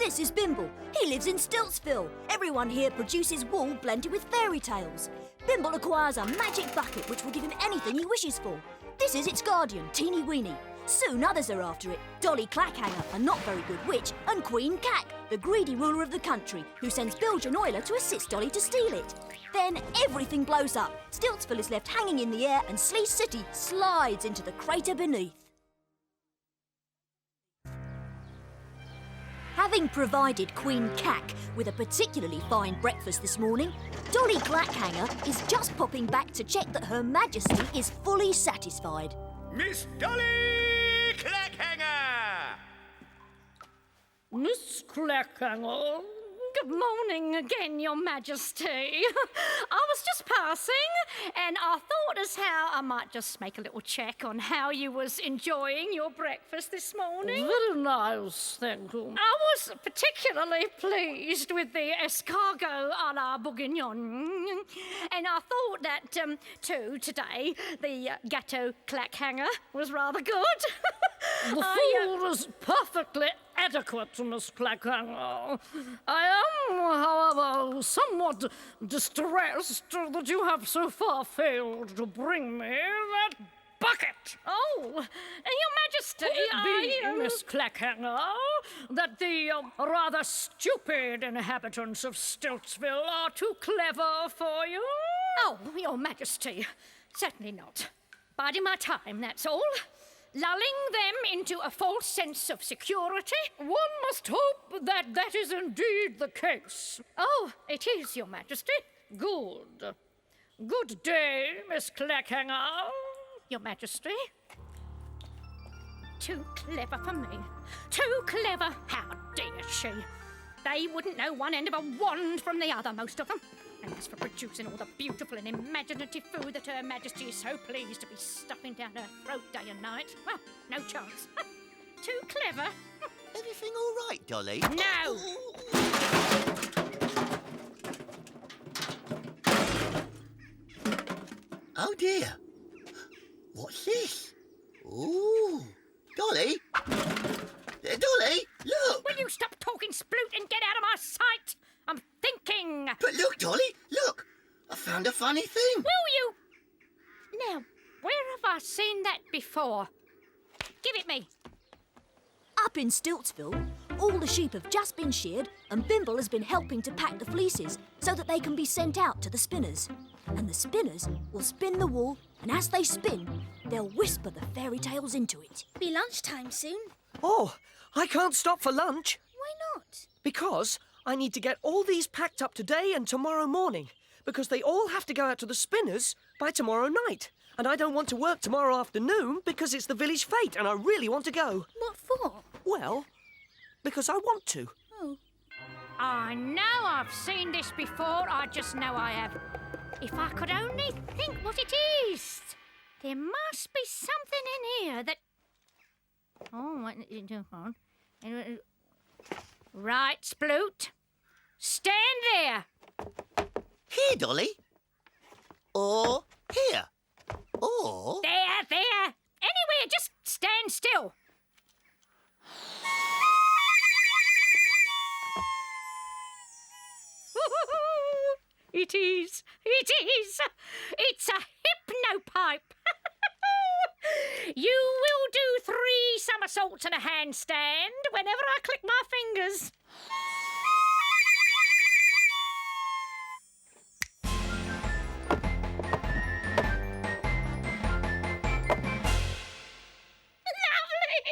This is Bimble. He lives in Stiltsville. Everyone here produces wool blended with fairy tales. Bimble acquires a magic bucket which will give him anything he wishes for. This is its guardian, Teeny Weeny. Soon others are after it. Dolly Clackhanger, a not very good witch, and Queen Cack, the greedy ruler of the country, who sends Bilge and Oiler to assist Dolly to steal it. Then everything blows up. Stiltsville is left hanging in the air and Sleaze City slides into the crater beneath. Having provided Queen Cack with a particularly fine breakfast this morning, Dolly Clackhanger is just popping back to check that Her Majesty is fully satisfied. Miss Dolly Clackhanger! Miss Clackhanger, good morning again, Your Majesty. I was just passing, and I thought as how I might just make a little check on how you was enjoying your breakfast this morning. Very nice, thank you. I was particularly pleased with the escargot à la bourguignon, and I thought that, too, today, the gâteau Clackhanger was rather good. The food is perfectly adequate, Miss Clackhanger. I am, however, somewhat distressed that you have so far failed to bring me that bucket. Oh, Your Majesty, Could it be, Miss Clackhanger, that the rather stupid inhabitants of Stiltsville are too clever for you? Oh, Your Majesty, certainly not. Biding my time, that's all. Lulling them into a false sense of security. One must hope that that is indeed the case. Oh, it is, Your Majesty. Good. Good day, Miss Clackhanger. Your Majesty. Too clever for me. Too clever. How dare she? They wouldn't know one end of a wand from the other, most of them. And as for producing all the beautiful and imaginative food that Her Majesty is so pleased to be stuffing down her throat day and night, well, no chance. Too clever. Everything all right, Dolly? No! Oh, dear. What's this? Ooh. Dolly? Dolly, look! Will you stop talking, Sploot, and get out of my sight? I'm thinking. But look, Dolly, look! I found a funny thing. Will you? Now, where have I seen that before? Give it me. Up in Stiltsville, all the sheep have just been sheared and Bimble has been helping to pack the fleeces so that they can be sent out to the spinners. And the spinners will spin the wool, and as they spin, they'll whisper the fairy tales into it. Be lunchtime soon. Oh, I can't stop for lunch. Why not? Because I need to get all these packed up today and tomorrow morning. Because they all have to go out to the spinners by tomorrow night. And I don't want to work tomorrow afternoon because it's the village fete and I really want to go. What for? Well, because I want to. Oh. I know I've seen this before. I just know I have. If I could only think what it is. There must be something in here that... Oh, what... Right, Sploot. Stand there. Here, Dolly. Or here. Or... There. Anywhere, just stand still. It is. It's a hypnopipe. You will do 3 somersaults and a handstand whenever I click my fingers. Lovely!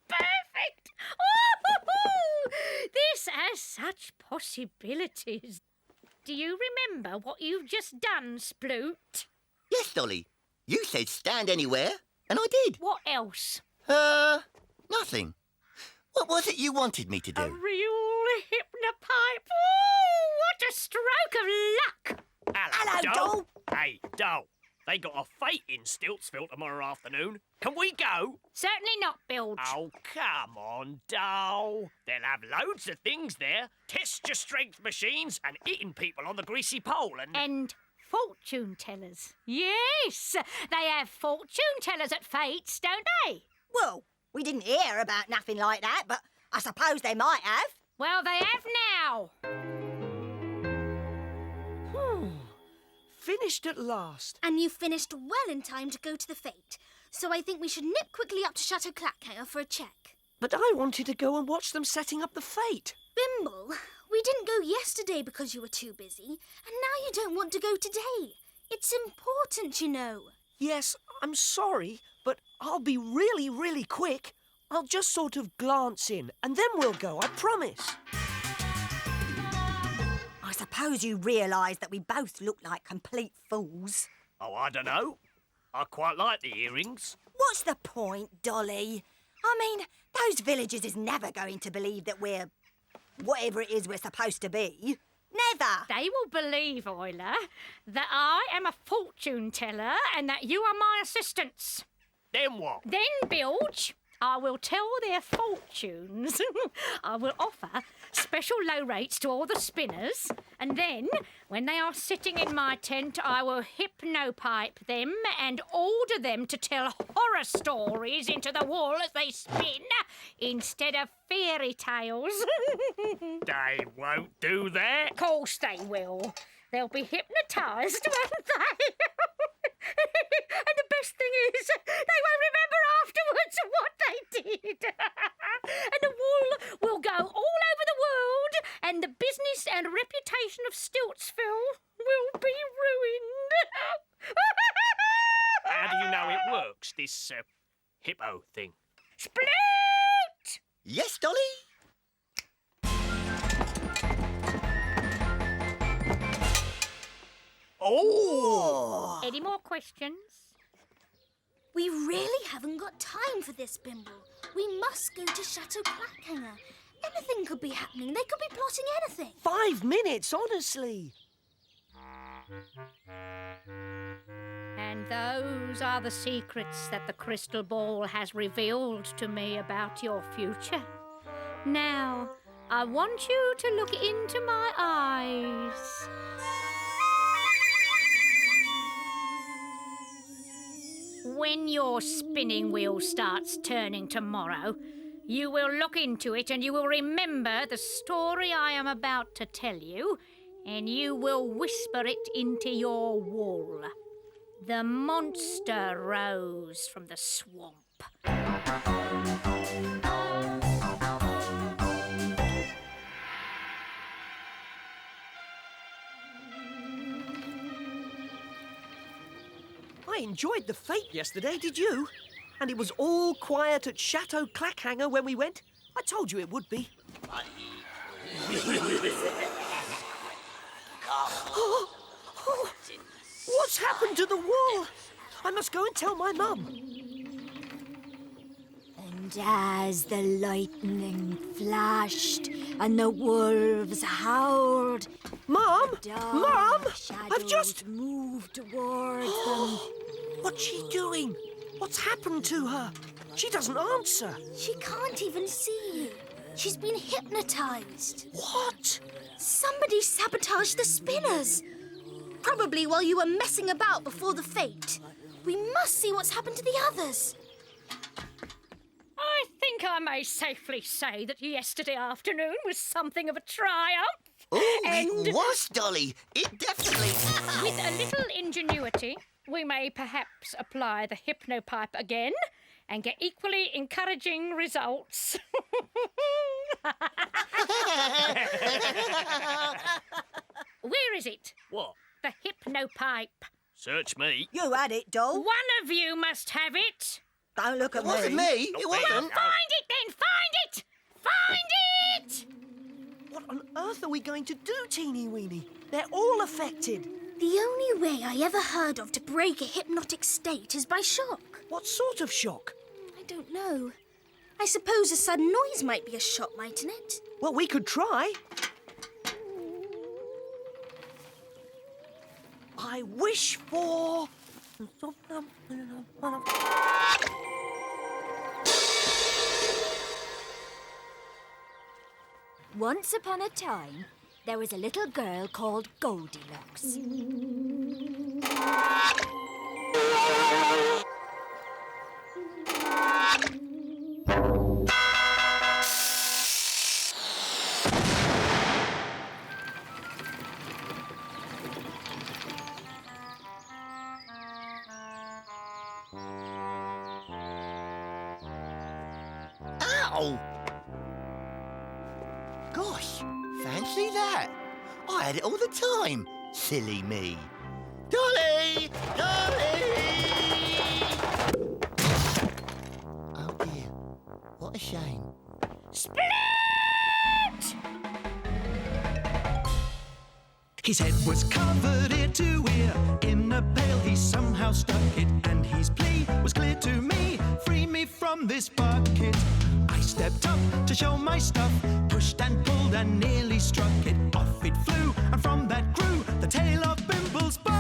Perfect! Oh, this has such possibilities. Do you remember what you've just done, Sploot? Yes, Dolly. You said stand anywhere, and I did. What else? Nothing. What was it you wanted me to do? A real hypnopipe. Oh, what a stroke of luck! Hello, Doll. Hey, Doll. They got a fete in Stiltsville tomorrow afternoon. Can we go? Certainly not, Bilge. Oh, come on, Doll. They'll have loads of things there. Test your strength machines and eating people on the greasy pole And fortune tellers. Yes, they have fortune tellers at fetes, don't they? Well, we didn't hear about nothing like that, but I suppose they might have. Well, they have now. Finished at last. And you finished well in time to go to the fete. So I think we should nip quickly up to Chateau Clackhanger for a check. But I wanted to go and watch them setting up the fete. Bimble, we didn't go yesterday because you were too busy, and now you don't want to go today. It's important, you know. Yes, I'm sorry, but I'll be really, really quick. I'll just sort of glance in, and then we'll go, I promise. I suppose you realise that we both look like complete fools. Oh, I don't know. I quite like the earrings. What's the point, Dolly? I mean, those villagers is never going to believe that we're whatever it is we're supposed to be. Never. They will believe, Euler, that I am a fortune teller and that you are my assistants. Then what? Then, Bilge, I will tell their fortunes. I will offer special low rates to all the spinners, and then, when they are sitting in my tent, I will hypnopipe them and order them to tell horror stories into the wall as they spin, instead of fairy tales. They won't do that. Of course they will. They'll be hypnotised, won't they? And the best thing is, they won't remember afterwards what they did. And the wool will go all over the world, and the business and reputation of Stiltsville will be ruined. How do you know it works, this hippo thing? Split! Yes, Dolly? Oh! Any more questions? We really haven't got time for this, Bimble. We must go to Chateau Clackhanger. Anything could be happening. They could be plotting anything. 5 minutes, honestly. And those are the secrets that the crystal ball has revealed to me about your future. Now, I want you to look into my eyes. When your spinning wheel starts turning tomorrow, you will look into it and you will remember the story I am about to tell you, and you will whisper it into your wool. The monster rose from the swamp. I enjoyed the fete yesterday, did you? And it was all quiet at Chateau Clackhanger when we went. I told you it would be. What's happened to the wall? I must go and tell my mum. And as the lightning flashed and the wolves howled, Mum! Mum! shadows I've just... moved towards them. What's she doing? What's happened to her? She doesn't answer. She can't even see you. She's been hypnotised. What? Somebody sabotaged the spinners. Probably while you were messing about before the fete. We must see what's happened to the others. I think I may safely say that yesterday afternoon was something of a triumph. Oh, And- it was, Dolly. It definitely... With a little ingenuity, we may perhaps apply the hypnopipe again and get equally encouraging results. Where is it? What? The hypnopipe. Search me. You had it, doll. One of you must have it. Don't look at It wasn't me. It Not me. wasn't. Find it then! Find it! Find it! What on earth are we going to do, Teeny Weeny? They're all affected. The only way I ever heard of to break a hypnotic state is by shock. What sort of shock? I don't know. I suppose a sudden noise might be a shock, mightn't it? Well, we could try. I wish for... Once upon a time, there was a little girl called Goldilocks. Ow! Gosh, fancy that. I had it all the time. Silly me. Dolly! Dolly! Oh dear, what a shame. Split! His head was covered ear to ear. In a pail he somehow stuck it, and his plea was clear to me. Free me from this bucket. I stepped up to show my stuff, pushed and pulled and nearly struck it. Off it flew, and from that grew the tale of Bimble's bucket.